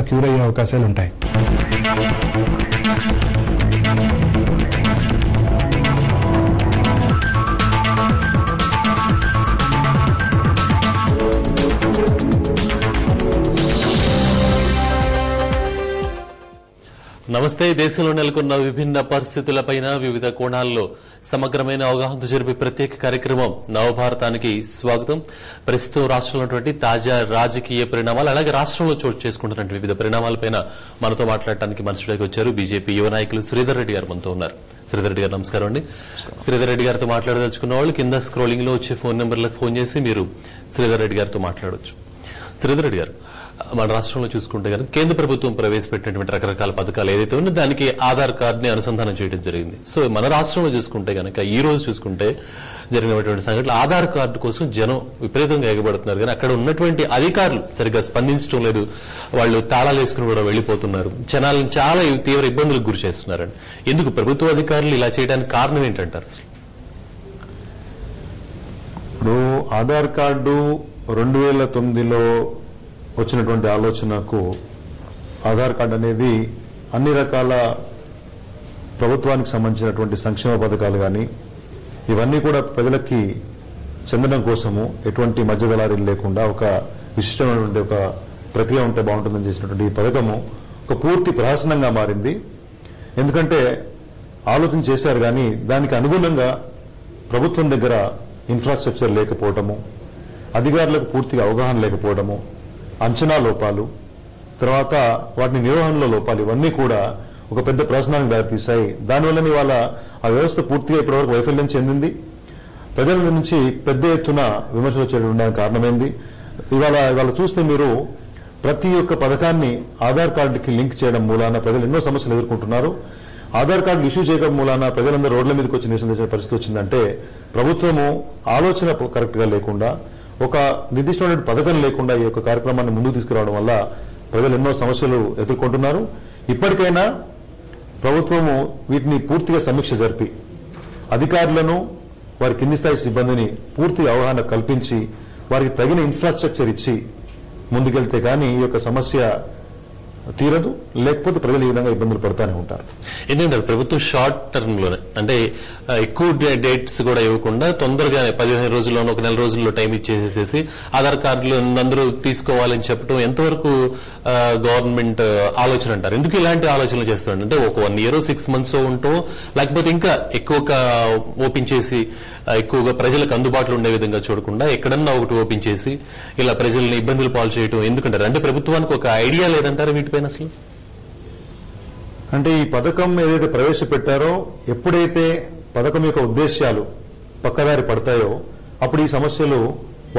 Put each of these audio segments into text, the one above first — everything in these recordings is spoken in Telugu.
క్యూర్ అయ్యే అవకాశాలు ఉంటాయి. నమస్తే. దేశంలో నెలకొన్న విభిన్న పరిస్థితులపైన వివిధ కోణాల్లో సమగ్రమైన అవగాహన జరిపే ప్రత్యేక కార్యక్రమం నవభారతానికి స్వాగతం. ప్రస్తుతం రాష్ట్రంలో ఉన్నటువంటి తాజా రాజకీయ పరిణామాలు, అలాగే రాష్ట్రంలో చోటు చేసుకుంటున్న వివిధ పరిణామాలపైన మనతో మాట్లాడటానికి మనసులోకి వచ్చారు బీజేపీ యువ నాయకులు శ్రీధర్ రెడ్డి గారు మనతో ఉన్నారు. శ్రీధర్ రెడ్డి గారు నమస్కారం అండి. శ్రీధర్ రెడ్డి గారితో మాట్లాడదలుచుకున్న వాళ్ళు కింద స్క్రోలింగ్ లో వచ్చే ఫోన్ నెంబర్లకు ఫోన్ చేసి మీరు శ్రీధర్ రెడ్డి గారితో మాట్లాడవచ్చు. శ్రీధర్ రెడ్డి గారు, మన రాష్ట్రంలో చూసుకుంటే కనుక కేంద్ర ప్రభుత్వం ప్రవేశపెట్టినటువంటి రకరకాల పథకాలు ఏదైతే ఉందో దానికి ఆధార్ కార్డుని అనుసంధానం చేయడం జరిగింది. సో మన రాష్ట్రంలో చూసుకుంటే కనుక ఈ రోజు చూసుకుంటే జరిగినటువంటి సంఘటనలు ఆధార్ కార్డు కోసం జనం విపరీతంగా ఎగబడుతున్నారు, కానీ అక్కడ ఉన్నటువంటి అధికారులు సరిగ్గా స్పందించడం లేదు. వాళ్ళు తాళాలు వేసుకుని కూడా వెళ్లిపోతున్నారు. జనాలను చాలా తీవ్ర ఇబ్బందులకు గురి చేస్తున్నారండి. ఎందుకు ప్రభుత్వ అధికారులు ఇలా చేయడానికి కారణం ఏంటంటారు? ఇప్పుడు ఆధార్ కార్డు 2009లో వచ్చినటువంటి ఆలోచనకు ఆధార్ కార్డు అనేది అన్ని రకాల ప్రభుత్వానికి సంబంధించినటువంటి సంక్షేమ పథకాలు కానీ ఇవన్నీ కూడా ప్రజలకి చెందడం కోసము ఎటువంటి మధ్యదళారీలు లేకుండా ఒక విశిష్టమైనటువంటి ఒక ప్రక్రియ ఉంటే బాగుంటుందని చేసినటువంటి ఈ పథకము ఒక పూర్తి ప్రహసనంగా మారింది. ఎందుకంటే ఆలోచన చేశారు కానీ దానికి అనుగుణంగా ప్రభుత్వం దగ్గర ఇన్ఫ్రాస్ట్రక్చర్ లేకపోవటము, అధికారులకు పూర్తిగా అవగాహన లేకపోవడము, అంచనా లోపాలు, తర్వాత వాటిని నిర్వహణలో లోపాలు, ఇవన్నీ కూడా ఒక పెద్ద ప్రశ్నానికి దారితీశాయి. దానివల్ల ఇవాళ ఆ వ్యవస్థ పూర్తిగా ఇప్పటివరకు వైఫల్యం చెందింది. ప్రజల నుంచి పెద్ద ఎత్తున విమర్శలు చేయడానికి కారణమైంది. ఇవాళ చూస్తే మీరు ప్రతి ఒక్క పథకాన్ని ఆధార్ కార్డుకి లింక్ చేయడం మూలాన ప్రజలు ఎన్నో సమస్యలు ఎదుర్కొంటున్నారు. ఆధార్ కార్డు ఇష్యూ చేయడం మూలాన ప్రజలందరూ రోడ్ల మీదకి వచ్చి నిరసన పరిస్థితి వచ్చిందంటే ప్రభుత్వము ఆలోచన కరెక్ట్ గా లేకుండా, ఒక నిర్దిష్టమైన పథకం లేకుండా ఈ యొక్క కార్యక్రమాన్ని ముందుకు తీసుకురావడం వల్ల ప్రజలు ఎన్నో సమస్యలు ఎదుర్కొంటున్నారు. ఇప్పటికైనా ప్రభుత్వము వీటిని పూర్తిగా సమీక్ష జరిపి అధికారులను, వారి కింది స్థాయి సిబ్బందిని పూర్తిగా అవగాహన కల్పించి వారికి తగిన ఇన్ఫ్రాస్ట్రక్చర్ ఇచ్చి ముందుకెళ్తే కానీ ఈ యొక్క సమస్య తీరదు. లేకపోతే ప్రజలు ఈ విధంగా ఇబ్బందులు పడుతూనే ఉంటారు. ఎందుకంటే ప్రభుత్వం షార్ట్ టర్మ్ లోనే, అంటే ఎక్కువ డేట్స్ కూడా ఇవ్వకుండా తొందరగా 15 రోజుల్లోనూ, ఒక నెల రోజుల్లో టైం ఇచ్చేసేసి ఆధార్ కార్డులు అందరూ తీసుకోవాలని చెప్పడం ఎంతవరకు గవర్నమెంట్ ఆలోచన అంటారు? ఎందుకు ఇలాంటి ఆలోచనలు చేస్తున్నారు? అంటే ఒక 1 year 6 months ఉంటాం, లేకపోతే ఇంకా ఎక్కువగా ఓపెన్ చేసి ఎక్కువగా ప్రజలకు అందుబాటులో ఉండే విధంగా చూడకుండా ఎక్కడన్నా ఒకటి ఓపెన్ చేసి ఇలా ప్రజల్ని ఇబ్బందులు పాలు చేయడం ఎందుకంటారు? అంటే ప్రభుత్వానికి ఒక ఐడియా లేదంటారు వీటిపైన అసలు? అంటే ఈ పథకం ఏదైతే ప్రవేశపెట్టారో, ఎప్పుడైతే పథకం యొక్క ఉద్దేశ్యాలు పక్కదారి పడతాయో అప్పుడు ఈ సమస్యలు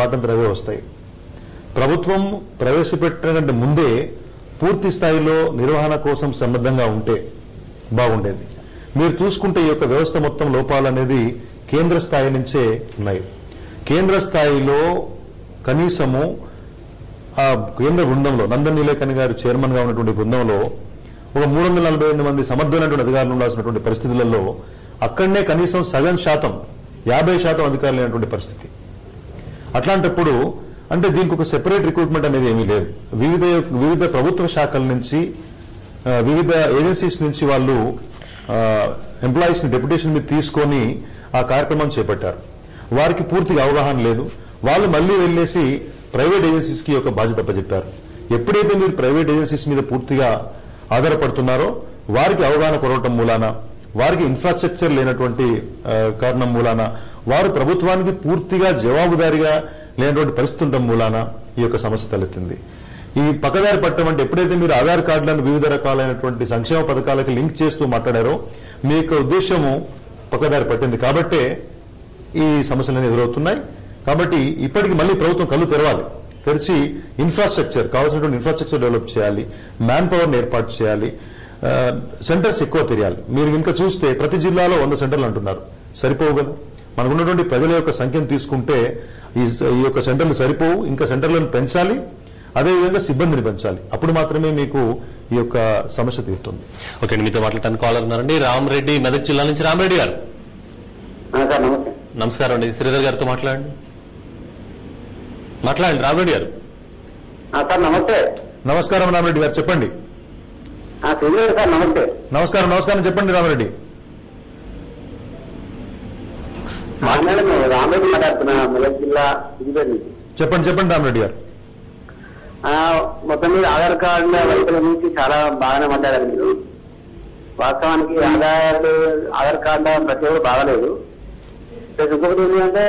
వాటంతరవే వస్తాయి. ప్రభుత్వం ప్రవేశపెట్టడం ముందే పూర్తి స్థాయిలో నిర్వహణ కోసం సన్నద్ధంగా ఉంటే బాగుండేది. మీరు చూసుకుంటే ఈ యొక్క వ్యవస్థ మొత్తం లోపాలనేది కేంద్ర స్థాయి నుంచే ఉన్నాయి. కేంద్ర స్థాయిలో కనీసము ఆ కేంద్ర బృందంలో నందన్ నీలేకని గారు చైర్మన్ గా ఉన్నటువంటి బృందంలో ఒక 348 మంది సమర్థమైనటువంటి అధికారులు ఉండాల్సినటువంటి పరిస్థితులలో అక్కడనే కనీసం సగం శాతం 50% అధికారులు లేనటువంటి పరిస్థితి. అట్లాంటప్పుడు అంటే దీనికి ఒక సెపరేట్ రిక్రూట్మెంట్ అనేది ఏమీ లేదు. వివిధ ప్రభుత్వ శాఖల నుంచి, వివిధ ఏజెన్సీస్ నుంచి వాళ్ళు ఎంప్లాయీస్ ని డెప్యుటేషన్ మీద తీసుకొని ఆ కార్యక్రమం చేపట్టారు. వారికి పూర్తిగా అవగాహన లేదు. వాళ్ళు మళ్లీ వెళ్లేసి ప్రైవేట్ ఏజెన్సీస్ కి ఒక బాధ్యత అప్పచెప్పారు. ఎప్పుడైతే మీరు ప్రైవేట్ ఏజెన్సీస్ మీద పూర్తిగా ఆధారపడుతున్నారో వారికి అవగాహన కొరవటం మూలాన, వారికి ఇన్ఫ్రాస్ట్రక్చర్ లేనటువంటి కారణం మూలాన, వారు ప్రభుత్వానికి పూర్తిగా జవాబుదారీగా లేనటువంటి పరిస్థితి ఉండటం మూలాన ఈ యొక్క సమస్య తలెత్తింది. ఈ పక్కదారి పట్టడం అంటే ఎప్పుడైతే మీరు ఆధార్ కార్డులను వివిధ రకాలైనటువంటి సంక్షేమ పథకాలకి లింక్ చేస్తూ మాట్లాడారో మీ యొక్క ఉద్దేశము పక్కదారి పట్టింది. కాబట్టే ఈ సమస్యలన్నీ ఎదురవుతున్నాయి. కాబట్టి ఇప్పటికి మళ్ళీ ప్రభుత్వం కళ్ళు తెరిచి ఇన్ఫ్రాస్ట్రక్చర్ కావాల్సినటువంటి ఇన్ఫ్రాస్ట్రక్చర్ డెవలప్ చేయాలి, మ్యాన్ పవర్ ని ఏర్పాటు చేయాలి, సెంటర్స్ ఎక్కువ తెలియాలి. మీరు ఇంకా చూస్తే ప్రతి జిల్లాలో 100 సెంటర్లు అంటున్నారు. సరిపోవు కదా? మనకున్నటువంటి ప్రజల యొక్క సంఖ్యను తీసుకుంటే ఈ యొక్క సెంటర్లు సరిపోవు. ఇంకా సెంటర్లను పెంచాలి, అదేవిధంగా సిబ్బందిని పెంచాలి. అప్పుడు మాత్రమే మీకు ఈ యొక్క సమస్య తీరుతుంది. ఓకే, మీతో మాట్లాడటానికి కాలర్ ఉన్నారండి. రామరెడ్డి, మెదక్ జిల్లా నుంచి. రామరెడ్డి గారు నమస్కారం అండి. శ్రీధర్ గారితో మాట్లాడండి. రామరెడ్డి గారు. సార్ నమస్తే. నమస్కారం రామరెడ్డి గారు, చెప్పండి. సార్ నమస్తే. నమస్కారం. నమస్కారం, చెప్పండి రామరెడ్డి. రామరెడ్డి మాట్లాడుతున్నా, మెదక్ జిల్లా సిద్దిపేట నుంచి. చెప్పండి రామరెడ్డి గారు. మొత్తం మీద ఆధార్ కార్డుల వైపుల నుంచి చాలా బాగానే మాట్లాడారు మీరు. వాస్తవానికి ఆధార్ కార్డుల ప్రతి ఒక్కరు బాగాలేదు. ప్లస్ ఇంకొకటి ఏంటంటే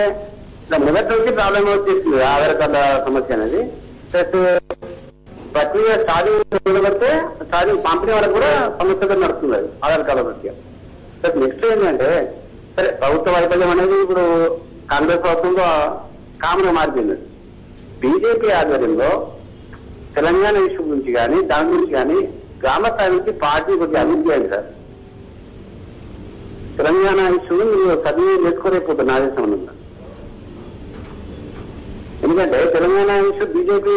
ఇట్లా మొదటి నుంచి ప్రాబ్లం వచ్చేసింది ఆధార్ కార్డుల సమస్య అనేది. ప్లస్ ప్రక్రియ స్టార్టింగ్ పంపిణీ వరకు కూడా సమస్యగా నడుస్తుంది అది ఆధార్ కార్డుల మధ్య. ప్లస్ నెక్స్ట్ ఏంటంటే సరే ప్రభుత్వ వైఫల్యం అనేది ఇప్పుడు కాంగ్రెస్ ప్రభుత్వంలో కామన్ గా మారిపోయింది. బీజేపీ ఆధ్వర్యంలో తెలంగాణ ఇష్యూ గురించి కానీ దాని గురించి కానీ గ్రామ స్థాయి నుంచి పార్టీ కొద్దిగా అభివృద్ధి అయింది సార్. తెలంగాణ ఇష్యూని మీరు సద్వినియోగం చేసుకోలేకపోతుంది నా దేశం ఉందా. ఎందుకంటే తెలంగాణ ఇష్యూ బీజేపీ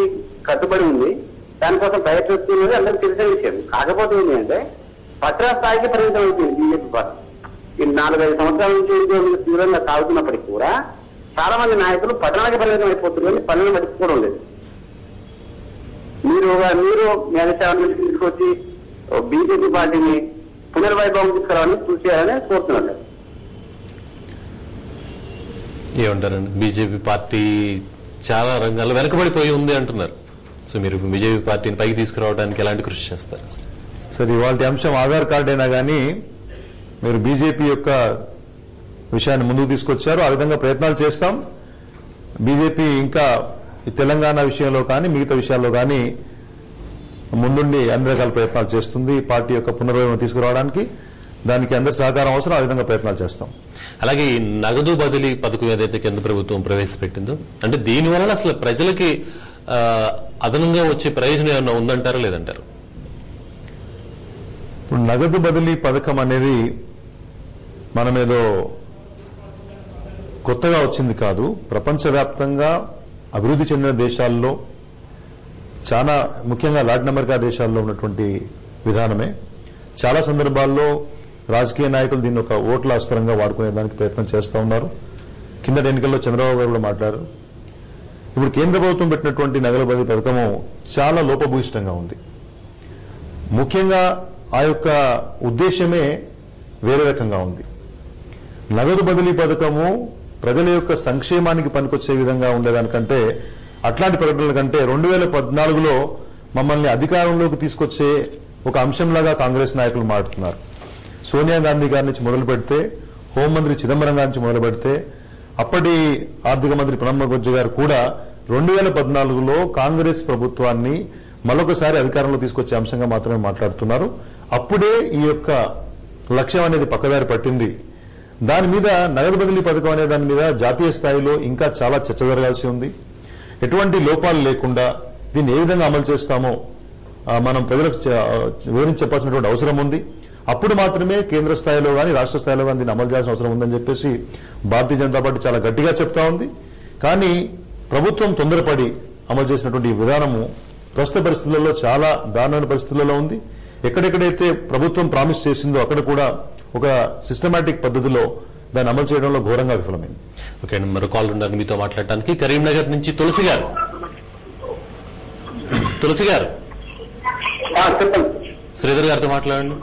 కట్టుబడి ఉంది, దానికోసం ప్రయత్నిస్తున్నది అందరికి తెలిసిన విషయం. కాకపోతే ఏంటి అంటే పట్టణ స్థాయికి పరిమితం అయిపోయింది బీజేపీ పార్టీ. ఈ 4-5 సంవత్సరాల నుంచి తీవ్రంగా సాగుతున్నప్పటికీ కూడా చాలా మంది నాయకులు పట్టణానికి పరిమితం అయిపోతున్నారు కానీ పనులను పట్టించుకోవడం లేదు. మీరు మీ అధికారం నుంచి తీసుకొచ్చి బీజేపీ పార్టీని పునర్వైభవం తీసుకురావాలని చూసేయాలని కోరుతున్నాను. ఏమంటారండి? బీజేపీ పార్టీ చాలా రంగాల్లో వెనకబడిపోయి ఉంది అంటున్నారు. సో మీరు బీజేపీ పార్టీని పైకి తీసుకురావడానికి ఎలాంటి కృషి చేస్తారు? సరే, ఇవాళ అంశం ఆధార్ కార్డు అయినా కానీ మీరు బీజేపీ యొక్క విషయాన్ని ముందుకు తీసుకొచ్చారు. ఆ విధంగా ప్రయత్నాలు చేస్తాం. బీజేపీ ఇంకా ఈ తెలంగాణ విషయంలో కానీ మిగతా విషయాల్లో కానీ ముందుండి అన్ని రకాల ప్రయత్నాలు చేస్తుంది. పార్టీ యొక్క పునర్వైభవం తీసుకురావడానికి దానికి అందరి సహకారం అవసరం. ఆ విధంగా ప్రయత్నాలు చేస్తాం. అలాగే ఈ నగదు బదిలీ పథకం ఏదైతే కేంద్ర ప్రభుత్వం ప్రవేశపెట్టిందో, అంటే దీనివల్ల అసలు ప్రజలకి అదనంగా వచ్చే ప్రయోజనం ఏమన్నా ఉందంటారా లేదంటారు? ఇప్పుడు నగదు బదిలీ పథకం అనేది మనమేదో కొత్తగా వచ్చింది కాదు. ప్రపంచవ్యాప్తంగా అభివృద్ధి చెందిన దేశాల్లో, చాలా ముఖ్యంగా లాటిన్ అమెరికా దేశాల్లో ఉన్నటువంటి విధానమే. చాలా సందర్భాల్లో రాజకీయ నాయకులు దీన్ని ఒక ఓట్ల అస్త్రంగా వాడుకునేదానికి ప్రయత్నం చేస్తూ ఉన్నారు. కిందటి ఎన్నికల్లో చంద్రబాబు గారు కూడా మాట్లాడారు. ఇప్పుడు కేంద్ర ప్రభుత్వం పెట్టినటువంటి నగదు బదిలీ పథకము చాలా లోపభూయిష్టంగా ఉంది. ముఖ్యంగా ఆ యొక్క ఉద్దేశమే వేరే రకంగా ఉంది. నగదు బదిలీ పథకము ప్రజల యొక్క సంక్షేమానికి పనికొచ్చే విధంగా ఉండేదానికంటే, అట్లాంటి ప్రకటనల కంటే 2014లో మమ్మల్ని అధికారంలోకి తీసుకొచ్చే ఒక అంశంలాగా కాంగ్రెస్ నాయకులు మాట్లాడుతున్నారు. సోనియా గాంధీ గారి నుంచి మొదలు పెడితే, హోంమంత్రి చిదంబరం గారి నుంచి మొదలు పెడితే, అప్పటి ఆర్థిక మంత్రి ప్రణబ్ ముఖర్జీ గారు కూడా 2014లో కాంగ్రెస్ ప్రభుత్వాన్ని మరొకసారి అధికారంలో తీసుకొచ్చే అంశంగా మాత్రమే మాట్లాడుతున్నారు. అప్పుడే ఈ యొక్క లక్ష్యం అనేది పక్కదారి పట్టింది. దాని మీద నగదు బదిలీ పథకం అనే దాని మీద జాతీయ స్థాయిలో ఇంకా చాలా చర్చ జరగాల్సి ఉంది. ఎటువంటి లోపాలు లేకుండా దీన్ని ఏ విధంగా అమలు చేస్తామో మనం ప్రజలకు వివరించి చెప్పాల్సినటువంటి అవసరం ఉంది. అప్పుడు మాత్రమే కేంద్ర స్థాయిలో కానీ రాష్ట్ర స్థాయిలో కానీ దీన్ని అమలు చేయాల్సిన అవసరం ఉందని చెప్పేసి భారతీయ జనతా పార్టీ చాలా గట్టిగా చెప్తా ఉంది. కానీ ప్రభుత్వం తొందరపడి అమలు చేసినటువంటి విధానము ప్రస్తుత పరిస్థితులలో చాలా దారుణమైన పరిస్థితులలో ఉంది. ఎక్కడెక్కడైతే ప్రభుత్వం ప్రామిస్ చేసిందో అక్కడ కూడా ఒక సిస్టమాటిక్ పద్ధతిలో దాన్ని అమలు చేయడంలో ఘోరంగా విఫలమైంది. ఓకే అండి, మరో కాల్ ఉన్నారు మీతో మాట్లాడటానికి. కరీంనగర్ నుంచి తులసి గారు. తులసి గారు, శ్రీధర్ గారితో మాట్లాడండి.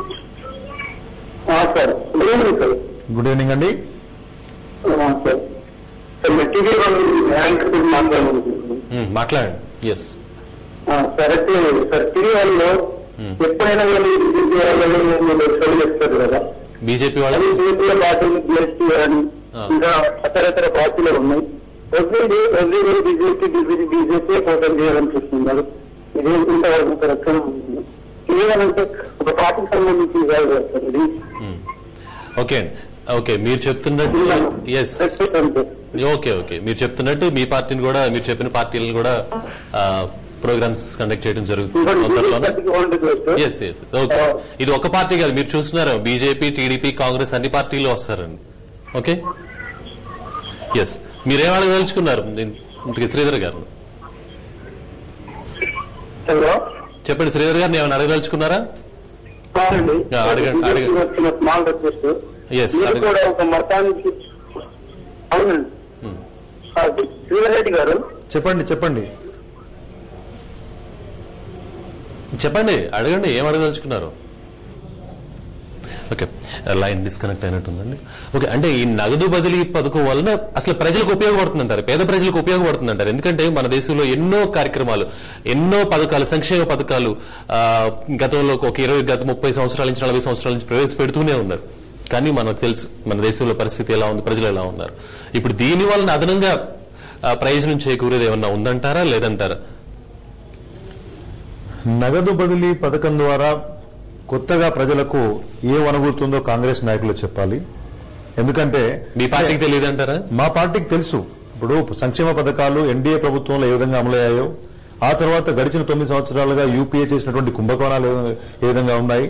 గుడ్ ఈవినింగ్ అండి. మాట్లాడండి. ఎస్ సార్, తిరిగిలో ఎప్పుడైనా చెప్తారు కదా, బీజేపీ వాళ్ళు పార్టీలు జిఎస్టీ అని ఇంకా ఇతర పార్టీలు ఉన్నాయి. ఎవ్రీ బీజేపీ పోటీ చేయాలని చూస్తున్నారు. ఇది ఇంతవరకు కరెక్ట్ ఏదంటే ఒక పార్టీకి సంబంధించి ఇది. ఓకే అండి, ఓకే మీరు చెప్తున్నట్టు ఎస్ ఓకే ఓకే మీరు చెప్తున్నట్టు మీ పార్టీని కూడా, మీరు చెప్పిన పార్టీలను కూడా ప్రోగ్రామ్స్ కండక్ట్ చేయడం జరుగుతుంది. ఇది ఒక పార్టీ కాదు, మీరు చూస్తున్నారు బీజేపీ, టీడీపీ, కాంగ్రెస్ అన్ని పార్టీలు వస్తారండి. ఓకే ఎస్, మీరేం అడగదలుచుకున్నారు ఇంటికి శ్రీధర్ గారు? చెప్పండి శ్రీధర్ గారిని ఏమైనా అడగదలుచుకున్నారా? అడగండి. ఒక మతానికి శ్రీధర్ రెడ్డి గారు చెప్పండి. చెప్పండి, అడగండి, ఏం అడగదలుచుకున్నారు? ఓకే, లైన్ డిస్కనెక్ట్ అయినట్టుందండి. ఓకే, అంటే ఈ నగదు బదిలీ పథకం వలన అసలు ప్రజలకు ఉపయోగపడుతుందంటారు, పేద ప్రజలకు ఉపయోగపడుతుందంటారు. ఎందుకంటే మన దేశంలో ఎన్నో కార్యక్రమాలు, ఎన్నో పథకాలు, సంక్షేమ పథకాలు గతంలో ఒక 30 సంవత్సరాల నుంచి 40 సంవత్సరాల నుంచి ప్రవేశపెడుతూనే ఉన్నారు. కానీ మనకు తెలుసు మన దేశంలో పరిస్థితి ఎలా ఉంది, ప్రజలు ఎలా ఉన్నారు. ఇప్పుడు దీని వలన అదనంగా ప్రయోజనం చేకూరేది ఏమన్నా ఉందంటారా, లేదంటారా? నగదు బదిలీ పథకం ద్వారా కొత్తగా ప్రజలకు ఏం అనుభూతుందో కాంగ్రెస్ నాయకులు చెప్పాలి. ఎందుకంటే మీ పార్టీకి తెలియదంటారా? మా పార్టీకి తెలుసు. ఇప్పుడు సంక్షేమ పథకాలు ఎన్డీఏ ప్రభుత్వంలో ఏ విధంగా అమలయ్యాయో, ఆ తర్వాత గడిచిన 9 సంవత్సరాలుగా యూపీఏ చేసినటువంటి కుంభకోణాలు ఏ విధంగా ఉన్నాయి,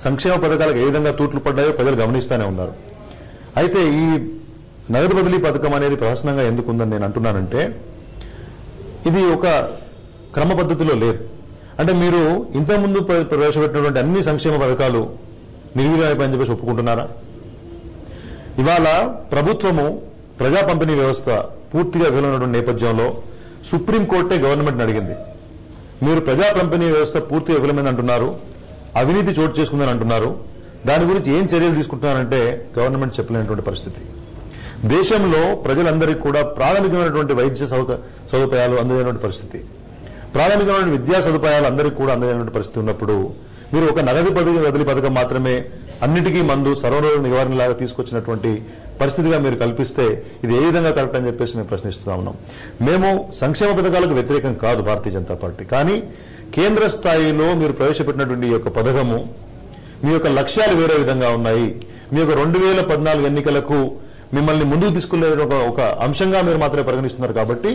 సంక్షేమ పథకాలకు ఏ విధంగా తూట్లు పడ్డాయో ప్రజలు గమనిస్తూనే ఉన్నారు. అయితే ఈ నగదు బదిలీ పథకం అనేది ప్రహసనంగా ఎందుకుందని నేను అంటున్నానంటే, ఇది ఒక క్రమ పద్ధతిలో లేదు. అంటే మీరు ఇంతకుముందు ప్రవేశపెట్టినటువంటి అన్ని సంక్షేమ పథకాలు నిర్వీర్యమైపోయని చెప్పేసి ఒప్పుకుంటున్నారా? ఇవాళ ప్రభుత్వము ప్రజా పంపిణీ వ్యవస్థ పూర్తిగా విఫలమైనటువంటి నేపథ్యంలో సుప్రీంకోర్టే గవర్నమెంట్ని అడిగింది, మీరు ప్రజా పంపిణీ వ్యవస్థ పూర్తిగా విఫలమైంది అంటున్నారు, అవినీతి చోటు చేసుకుందని అంటున్నారు, దాని గురించి ఏం చర్యలు తీసుకుంటున్నారంటే గవర్నమెంట్ చెప్పలేనటువంటి పరిస్థితి. దేశంలో ప్రజలందరికీ కూడా ప్రాథమికమైనటువంటి వైద్య సదుపాయాలు అందజేయనటువంటి పరిస్థితి, ప్రాథమికమైన విద్యా సదుపాయాలు అందరికీ కూడా అందజేయనటువంటి పరిస్థితి ఉన్నప్పుడు మీరు ఒక నగదు బదిలీ పథకం మాత్రమే అన్నిటికీ మందు సర్వరోగ నివారణలాగా తీసుకొచ్చినటువంటి పరిస్థితిగా మీరు కల్పిస్తే ఇది ఏ విధంగా కరెక్ట్ అని చెప్పేసి మేము ప్రశ్నిస్తూ ఉన్నాం. మేము సంక్షేమ పథకాలకు వ్యతిరేకం కాదు భారతీయ జనతా పార్టీ, కానీ కేంద్ర స్థాయిలో మీరు ప్రవేశపెట్టినటువంటి ఈ యొక్క పథకము మీ యొక్క లక్ష్యాలు వేరే విధంగా ఉన్నాయి. మీ యొక్క 2014 ఎన్నికలకు మిమ్మల్ని ముందుకు తీసుకెళ్లే ఒక అంశంగా మీరు మాత్రమే పరిగణిస్తున్నారు. కాబట్టి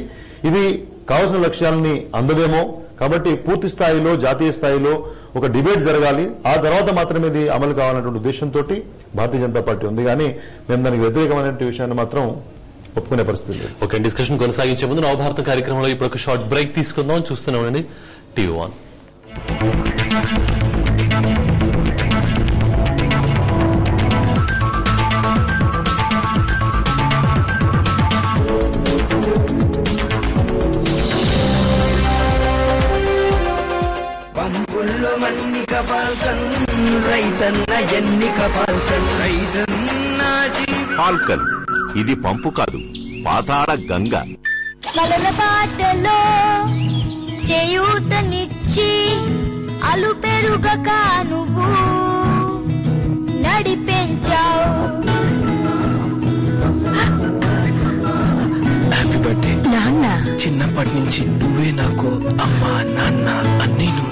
ఇది కావాల్సిన లక్ష్యాలని అందదేమో. కాబట్టి పూర్తి స్థాయిలో జాతీయ స్థాయిలో ఒక డిబేట్ జరగాలి, ఆ తర్వాత మాత్రమే ఇది అమలు కావాలన్నటువంటి ఉద్దేశంతో భారతీయ జనతా పార్టీ ఉంది. కానీ మేము దానికి వ్యతిరేకమైన విషయాన్ని మాత్రం ఒప్పుకునే పరిస్థితి లేదు. ఓకే, డిస్కషన్ కొనసాగించే ముందు నవభారత కార్యక్రమంలో ఇప్పుడు ఒక షార్ట్ బ్రేక్ తీసుకుందాం. చూస్తున్నామండి టీవీ 1. ఫాల్కన్ ఇది పంపు కాదు, పాతాళ గంగ. కలల బాటలో చేయూతనిచ్చి అలు పెరుగక నువ్వు నడిపించావు. హ్యాపీ బర్త్డే నాన్న. చిన్నప్పటి నుంచి నువ్వే నాకు అమ్మ, నాన్న అన్నీను.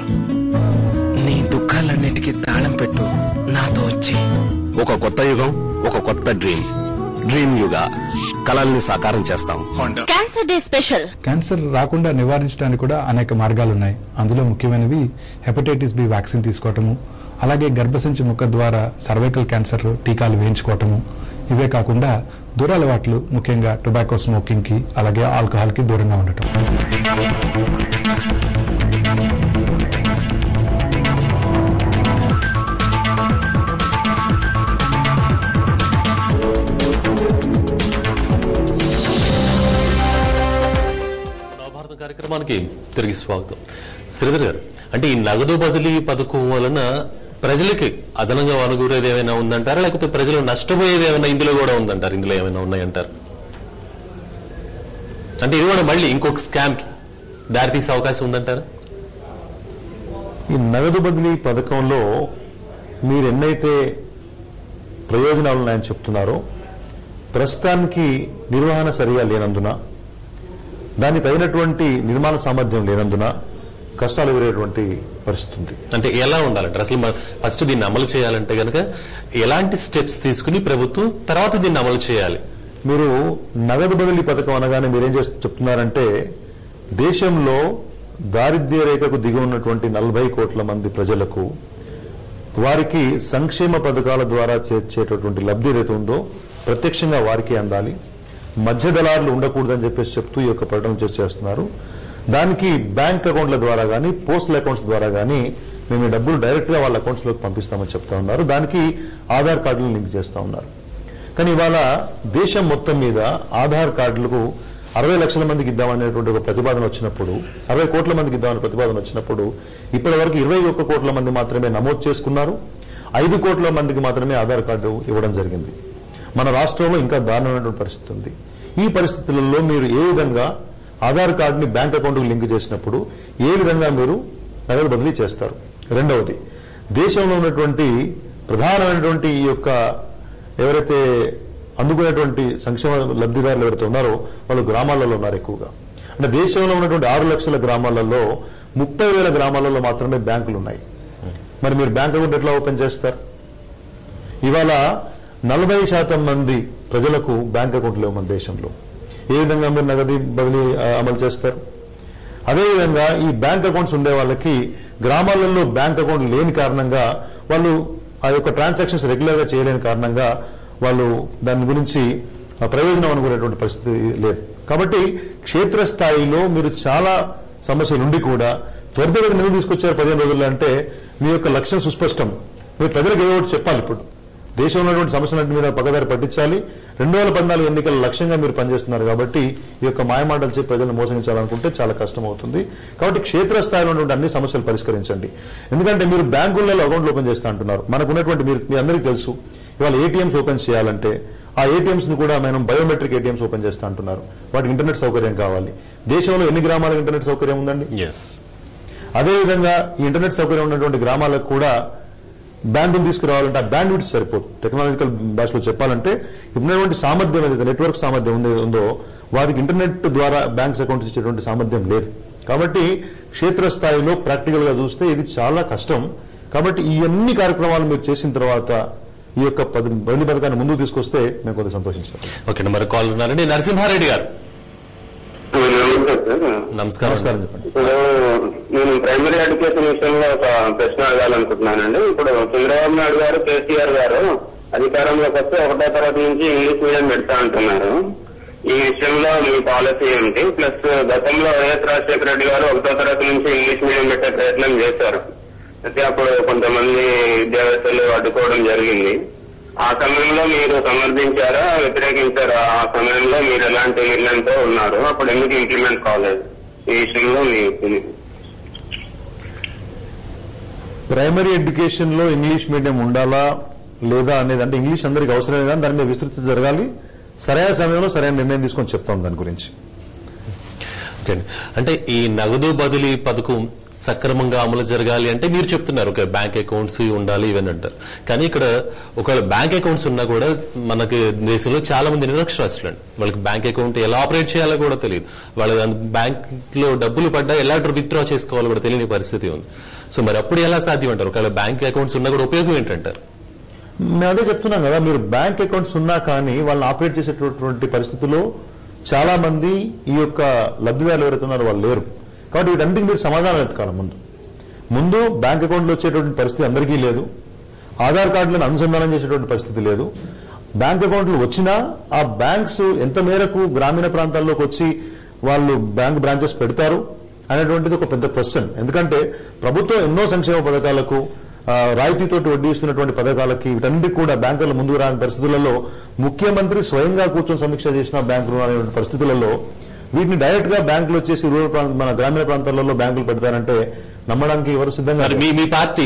నీ దుఃఖాలన్నిటికీ తాళం పెట్టు, నాతో వచ్చి. ఒక కొత్త యుగం, ఒక కొత్త డ్రీమ్ యుగ కలల్ని సాకారం చేస్తాం. Cancer day special. క్యాన్సర్ రాకుండా నివారించడానికి కూడా అనేక మార్గాలు ఉన్నాయి. అందులో ముఖ్యమైనవి హెపటైటిస్ బి వ్యాక్సిన్ తీసుకోవటము, అలాగే గర్భసంచి ముఖ ద్వారా సర్వైకల్ క్యాన్సర్ టీకాలు వేయించుకోవటము. ఇవే కాకుండా దురలవాట్లు, ముఖ్యంగా టొబాకో స్మోకింగ్ కి అలాగే ఆల్కహాల్ కి దూరంగా ఉండటం. కార్యక్రమానికి తిరిగి స్వాగతం. శ్రీధర్ గారు, అంటే ఈ నగదు బదిలీ పథకం వలన ప్రజలకి అదనంగా అనుగురేది ఏమైనా ఉందంటారా, లేకపోతే ప్రజలు నష్టపోయేది ఏమైనా ఇందులో కూడా ఉందంటారు? ఇందులో ఏమైనా ఉన్నాయంటారు? అంటే ఇది కూడా మళ్ళీ ఇంకొక స్కామ్ కి దారితీసే అవకాశం ఉందంటారా? ఈ నగదు బదిలీ పథకంలో మీరు ఎన్నైతే ప్రయోజనాలు ఉన్నాయని చెప్తున్నారో, ప్రస్తుతానికి నిర్వహణ సరిగా లేనందున, దానికి తగినటువంటి నిర్మాణ సామర్థ్యం లేనందున కష్టాలు ఎదురేటువంటి పరిస్థితి ఉంది. అంటే ఎలా ఉండాలంటారు అసలు? ఫస్ట్ దీన్ని అమలు చేయాలంటే కనుక ఎలాంటి స్టెప్స్ తీసుకుని ప్రభుత్వం తర్వాత దీన్ని అమలు చేయాలి? మీరు నగదు బదిలీ పథకం అనగానే మీరేం చెప్తున్నారంటే, దేశంలో దారిద్ర్య రేఖకు దిగి ఉన్నటువంటి 40 కోట్ల మంది ప్రజలకు వారికి సంక్షేమ పథకాల ద్వారా చేర్చేటటువంటి లబ్ధి ఏదైతే ఉందో ప్రత్యక్షంగా వారికి అందాలి, మధ్య దళారులు ఉండకూడదని చెప్పేసి చెప్తూ ఈ యొక్క ప్రకటన చేస్తున్నారు. దానికి బ్యాంక్ అకౌంట్ల ద్వారా కానీ, పోస్టల్ అకౌంట్స్ ద్వారా కానీ మేము ఈ డబ్బులు డైరెక్ట్ గా వాళ్ళ అకౌంట్స్ లోకి పంపిస్తామని చెప్తా ఉన్నారు. దానికి ఆధార్ కార్డులను లింక్ చేస్తా ఉన్నారు. కానీ ఇవాళ దేశం మొత్తం మీద ఆధార్ కార్డులకు 60 లక్షల మందికి ఇద్దామనేటువంటి ఒక ప్రతిపాదన వచ్చినప్పుడు, 60 కోట్ల మందికి ఇద్దామనే ప్రతిపాదన వచ్చినప్పుడు ఇప్పటి వరకు 21 కోట్ల మంది మాత్రమే నమోదు చేసుకున్నారు. 5 కోట్ల మందికి మాత్రమే ఆధార్ కార్డు ఇవ్వడం జరిగింది. మన రాష్ట్రంలో ఇంకా దారుణమైనటువంటి పరిస్థితి ఉంది. ఈ పరిస్థితులలో మీరు ఏ విధంగా ఆధార్ కార్డుని బ్యాంక్ అకౌంట్కి లింక్ చేసినప్పుడు ఏ విధంగా మీరు నగదు బదిలీ చేస్తారు? రెండవది, దేశంలో ఉన్నటువంటి ప్రధానమైనటువంటి ఈ యొక్క ఎవరైతే అందుకునేటువంటి సంక్షేమ లబ్ధిదారులు ఎవరైతే ఉన్నారో వాళ్ళు గ్రామాలలో ఉన్నారు ఎక్కువగా. అంటే దేశంలో ఉన్నటువంటి 6 లక్షల గ్రామాలలో 30,000 గ్రామాలలో మాత్రమే బ్యాంకులు ఉన్నాయి. మరి మీరు బ్యాంక్ అకౌంట్ ఎట్లా ఓపెన్ చేస్తారు? ఇవాళ 40% మంది ప్రజలకు బ్యాంక్ అకౌంట్ లేవు మన దేశంలో. ఏ విధంగా మీరు నగదు బదిలీ అమలు చేస్తారు? అదేవిధంగా ఈ బ్యాంక్ అకౌంట్స్ ఉండే వాళ్ళకి గ్రామాలలో బ్యాంక్ అకౌంట్ లేని కారణంగా వాళ్ళు ఆ యొక్క ట్రాన్సాక్షన్స్ రెగ్యులర్ గా చేయలేని కారణంగా వాళ్ళు దాని గురించి ప్రయోజనం అనుకునేటువంటి పరిస్థితి లేదు. కాబట్టి క్షేత్రస్థాయిలో మీరు చాలా సమస్యలు ఉండి కూడా త్వరితగతిన ఎందుకు తీసుకొచ్చారు 15 రోజుల్లో అంటే మీ యొక్క లక్ష్యం సుస్పష్టం. మీరు ప్రజలకు ఏదో ఒకటి చెప్పాలి. ఇప్పుడు దేశంలో ఉన్నటువంటి సమస్యలన్నింటి మీద పక్కదారి పట్టించాలి. 2014 ఎన్నికల లక్ష్యంగా మీరు పనిచేస్తున్నారు కాబట్టి ఈ యొక్క మాయమాటలు చెప్పి ప్రజలను మోసగించాలనుకుంటే చాలా కష్టం అవుతుంది. కాబట్టి క్షేత్రస్థాయిలో ఉన్నటువంటి అన్ని సమస్యలు పరిష్కరించండి. ఎందుకంటే మీరు బ్యాంకులలో అకౌంట్లు ఓపెన్ చేస్తా అంటున్నారు. మనకున్నటువంటి మీ అందరికీ తెలుసు, ఇవాళ ఏటీఎంస్ ఓపెన్ చేయాలంటే ఆ ఏటీఎంస్ ని కూడా మనం బయోమెట్రిక్ ఏటీఎంస్ ఓపెన్ చేస్తా అంటున్నారు. వాటికి ఇంటర్నెట్ సౌకర్యం కావాలి. దేశంలో ఎన్ని గ్రామాలకు ఇంటర్నెట్ సౌకర్యం ఉందండి? అదేవిధంగా ఈ ఇంటర్నెట్ సౌకర్యం ఉన్నటువంటి గ్రామాలకు కూడా బ్యాంకులు తీసుకురావాలంటే ఆ బ్యాండ్ విడ్త్ సరిపోదు. టెక్నాలజికల్ భాషలో చెప్పాలంటే ఇప్పుడున్నటువంటి సామర్థ్యం ఏదైతే నెట్వర్క్ సామర్థ్యం ఉందో వారికి ఇంటర్నెట్ ద్వారా బ్యాంక్స్ అకౌంట్స్ ఇచ్చేటువంటి సామర్థ్యం లేదు. కాబట్టి క్షేత్రస్థాయిలో ప్రాక్టికల్ గా చూస్తే ఇది చాలా కష్టం. కాబట్టి ఈ అన్ని కార్యక్రమాలు మీరు చేసిన తర్వాత ఈ యొక్క బదిలీ పథకాన్ని ముందుకు తీసుకొస్తే మేము కొంత సంతోషించాం. ఓకే, మరి కాల్ ఉన్నారండి. నరసింహారెడ్డి గారు నమస్కారం. చెప్పండి. ఇప్పుడు నేను ప్రైమరీ ఎడ్యుకేషన్ విషయంలో ఒక ప్రశ్న అడగాలనుకుంటున్నానండి. ఇప్పుడు చంద్రబాబు నాయుడు గారు, కేసీఆర్ గారు అధికారంలోకి వస్తే 1వ తరగతి నుంచి ఇంగ్లీష్ మీడియం పెడతా అంటున్నారు. ఈ విషయంలో మీ పాలసీ ఏంటి? ప్లస్ గతంలో వైఎస్ రాజశేఖర రెడ్డి గారు 1వ తరగతి నుంచి ఇంగ్లీష్ మీడియం పెట్టే ప్రయత్నం చేశారు. అయితే అప్పుడు కొంతమంది విద్యావేత్తలు అడ్డుకోవడం జరిగింది. ఆ సమయంలో మీరు సమర్థించారా, వ్యతిరేకించారా? ఆ సమయంలో మీరు ఎలాంటి నిర్ణయంతో ఉన్నారు? అప్పుడు ఎందుకు ఇంప్లిమెంట్ కాలేదు? ఈ విషయంలో మీ ప్రైమరీ ఎడ్యుకేషన్ లో ఇంగ్లీష్ మీడియం ఉండాలా లేదా అనేది, అంటే ఇంగ్లీష్ అందరికి అవసరమే కానీ దాని మీద విస్తృతి జరగాలి. సరైన సమయంలో సరైన నిర్ణయం తీసుకొని చెప్తాం దాని గురించి. అంటే ఈ నగదు బదిలీ పథకం సక్రమంగా అమలు జరగాలి అంటే మీరు చెప్తున్నారు ఒక బ్యాంక్ అకౌంట్స్ ఉండాలి ఇవన్నీ అంటారు. కానీ ఇక్కడ ఒకవేళ బ్యాంక్ అకౌంట్స్ ఉన్నా కూడా మనకి దేశంలో చాలా మంది నిరక్షరాస్యులు అండి. వాళ్ళకి బ్యాంక్ అకౌంట్ ఎలా ఆపరేట్ చేయాలో కూడా తెలియదు. వాళ్ళ బ్యాంక్ లో డబ్బులు పడ్డా ఎలా విత్డ్రా చేసుకోవాలో కూడా తెలియని పరిస్థితి ఉంది. సో మరి అప్పుడు ఎలా సాధ్యం అంటారు? ఒకవేళ బ్యాంక్ అకౌంట్స్ ఉన్నా కూడా ఉపయోగం ఏంటంటారు? మేము అదే చెప్తున్నాం కదా, మీరు బ్యాంక్ అకౌంట్స్ ఉన్నా కానీ వాళ్ళని ఆపరేట్ చేసేటటువంటి పరిస్థితుల్లో చాలా మంది ఈ యొక్క లబ్ధిదారులు ఎవరైతే ఉన్నారో వాళ్ళు లేరు. కాబట్టి వీటన్నిటికీ మీరు సమాధానం వెతకాలి. ముందు బ్యాంక్ అకౌంట్లో వచ్చేటువంటి పరిస్థితి అందరికీ లేదు. ఆధార్ కార్డులను అనుసంధానం చేసేటువంటి పరిస్థితి లేదు. బ్యాంక్ అకౌంట్లు వచ్చినా ఆ బ్యాంక్స్ ఎంత మేరకు గ్రామీణ ప్రాంతాల్లోకి వచ్చి వాళ్ళు బ్యాంక్ బ్రాంచెస్ పెడతారు అనేటువంటిది ఒక పెద్ద క్వశ్చన్. ఎందుకంటే ప్రభుత్వం ఎన్నో సంక్షేమ పథకాలకు రాయితీతోటి వడ్డీ ఇస్తున్నటువంటి పథకాలకి వీటన్నిటి కూడా బ్యాంకులు ముందుకు రాని పరిస్థితులలో ముఖ్యమంత్రి స్వయంగా కూర్చొని సమీక్ష చేసిన బ్యాంకులు అనేటువంటి పరిస్థితులలో వీటిని డైరెక్ట్ గా బ్యాంకులు వచ్చేసి రూరల్ మన గ్రామీణ ప్రాంతాలలో బ్యాంకులు పెడతారంటే నమ్మడానికి ఎవరు సిద్ధంగా? మీ పార్టీ